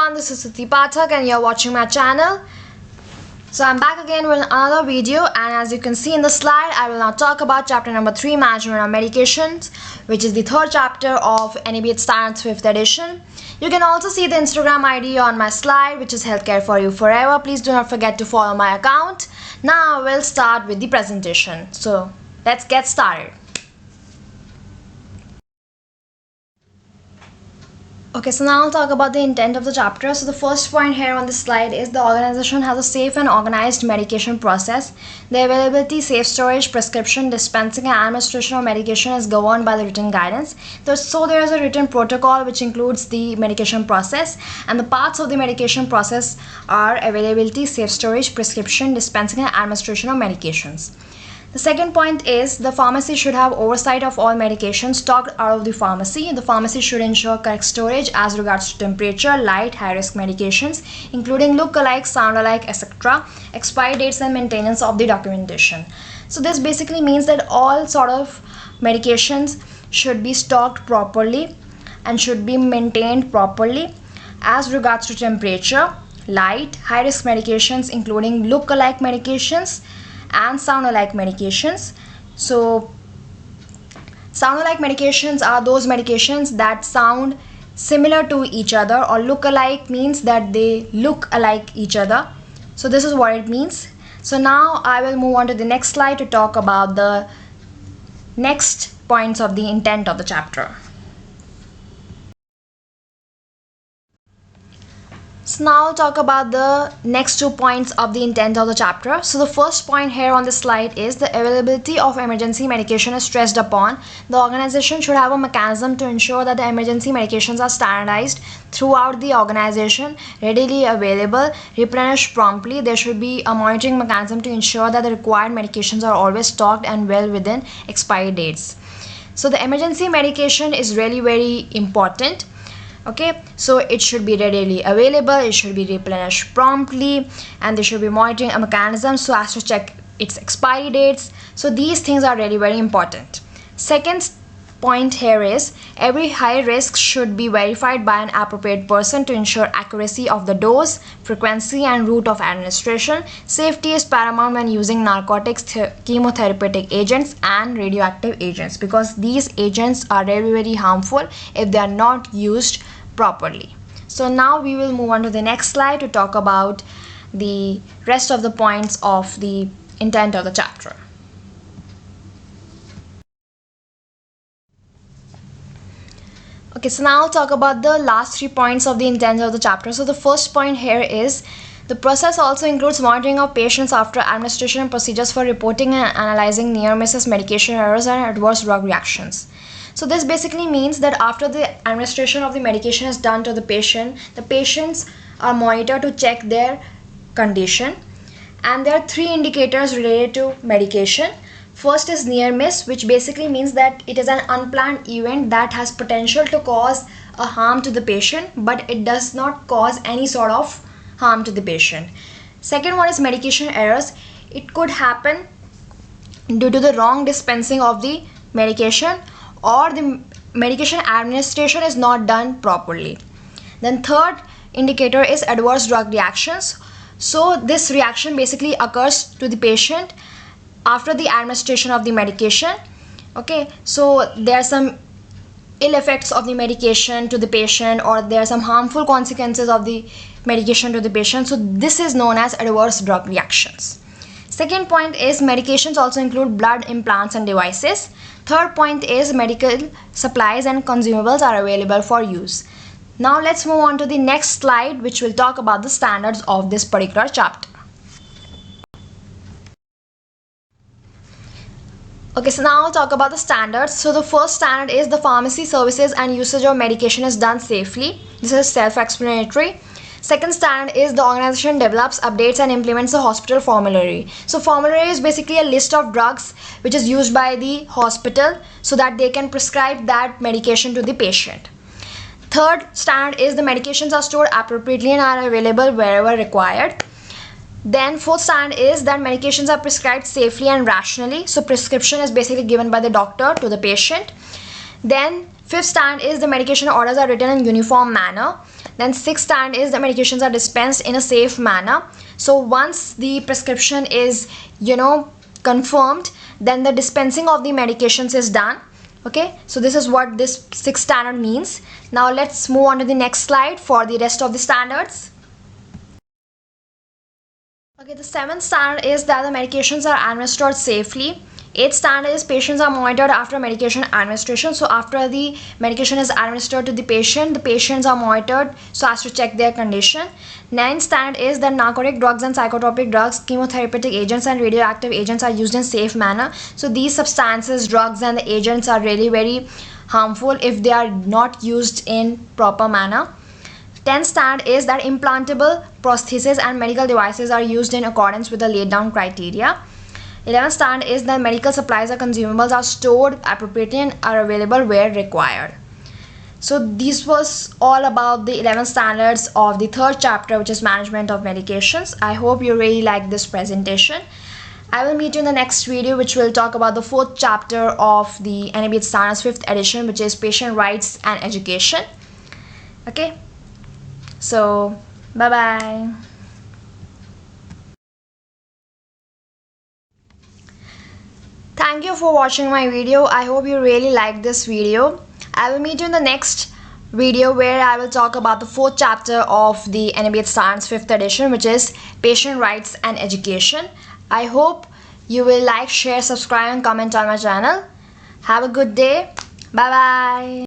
everyone, this is Suti Pathak and you're watching my channel. So I'm back again with another video, and as you can see in the slide, I will now talk about chapter number 3, Management of Medications, which is the third chapter of NABH Standards 5th edition. You can also see the Instagram ID on my slide, which is Healthcare for You Forever. Please do not forget to follow my account. Now we'll start with the presentation. So let's get started. Okay, so now I'll talk about the intent of the chapter. So the first point here on this slide is the organization has a safe and organized medication process. The availability, safe storage, prescription, dispensing and administration of medication is governed by the written guidance. So there is a written protocol which includes the medication process, and the parts of the medication process are availability, safe storage, prescription, dispensing and administration of medications. The second point is the pharmacy should have oversight of all medications stocked out of the pharmacy. The pharmacy should ensure correct storage as regards to temperature, light, high-risk medications, including look-alike, sound-alike, etc., expiry dates and maintenance of the documentation. So this basically means that all sort of medications should be stocked properly and should be maintained properly as regards to temperature, light, high-risk medications, including look-alike medications, and sound-alike medications. So sound-alike medications are those medications that sound similar to each other, or look-alike means that they look alike each other. So this is what it means. So now I will move on to the next slide to talk about the next points of the intent of the chapter. So now I'll talk about the next 2 points of the intent of the chapter. So the first point here on this slide is the availability of emergency medication is stressed upon. The organization should have a mechanism to ensure that the emergency medications are standardized throughout the organization, readily available, replenished promptly. There should be a monitoring mechanism to ensure that the required medications are always stocked and well within expiry dates. So the emergency medication is really very important. Okay, so it should be readily available, it should be replenished promptly, and there should be monitoring a mechanism so as to check its expiry dates. So these things are really very important. Second point here is every high risk should be verified by an appropriate person to ensure accuracy of the dose, frequency and route of administration. Safety is paramount when using narcotics, chemotherapeutic agents and radioactive agents, because these agents are really very harmful if they are not used properly. So now we will move on to the next slide to talk about the rest of the points of the intent of the chapter. Okay, so now I'll talk about the last 3 points of the intent of the chapter. So the first point here is the process also includes monitoring of patients after administration and procedures for reporting and analyzing near misses, medication errors and adverse drug reactions. So this basically means that after the administration of the medication is done to the patients are monitored to check their condition. And there are 3 indicators related to medication. First is near miss, which basically means that it is an unplanned event that has potential to cause a harm to the patient, but it does not cause any sort of harm to the patient. Second one is medication errors. It could happen due to the wrong dispensing of the medication, or the medication administration is not done properly. Then third indicator is adverse drug reactions. So this reaction basically occurs to the patient after the administration of the medication. Okay, so there are some ill effects of the medication to the patient, or there are some harmful consequences of the medication to the patient. So this is known as adverse drug reactions. Second point is medications also include blood, implants and devices. Third point is medical supplies and consumables are available for use. Now let's move on to the next slide, which will talk about the standards of this particular chapter. Okay, so now I'll talk about the standards. So the first standard is the pharmacy services and usage of medication is done safely. This is self-explanatory. Second standard is the organization develops, updates and implements the hospital formulary. So formulary is basically a list of drugs which is used by the hospital so that they can prescribe that medication to the patient. Third standard is the medications are stored appropriately and are available wherever required. Then fourth standard is that medications are prescribed safely and rationally. So prescription is basically given by the doctor to the patient. Then fifth standard is the medication orders are written in uniform manner. Then sixth standard is the medications are dispensed in a safe manner. So once the prescription is, confirmed, then the dispensing of the medications is done. Okay, so this is what this sixth standard means. Now let's move on to the next slide for the rest of the standards. Okay, the seventh standard is that the medications are administered safely. Eighth standard is patients are monitored after medication administration. So after the medication is administered to the patients are monitored so as to check their condition. Ninth standard is that narcotic drugs and psychotropic drugs, chemotherapeutic agents and radioactive agents are used in safe manner. So these substances, drugs and the agents are really very harmful if they are not used in proper manner. 10th standard is that implantable prostheses and medical devices are used in accordance with the laid down criteria. 11th standard is that medical supplies or consumables are stored appropriately and are available where required. So this was all about the 11 standards of the third chapter, which is management of medications. I hope you really like this presentation. I will meet you in the next video, which will talk about the fourth chapter of the NABH standards 5th edition, which is patient rights and education. Okay, so bye bye. Thank you for watching my video. I hope you really liked this video. I will meet you in the next video where I will talk about the fourth chapter of the NABH Standards 5th edition, which is patient rights and education. I hope you will like, share, subscribe and comment on my channel. Have a good day. Bye bye.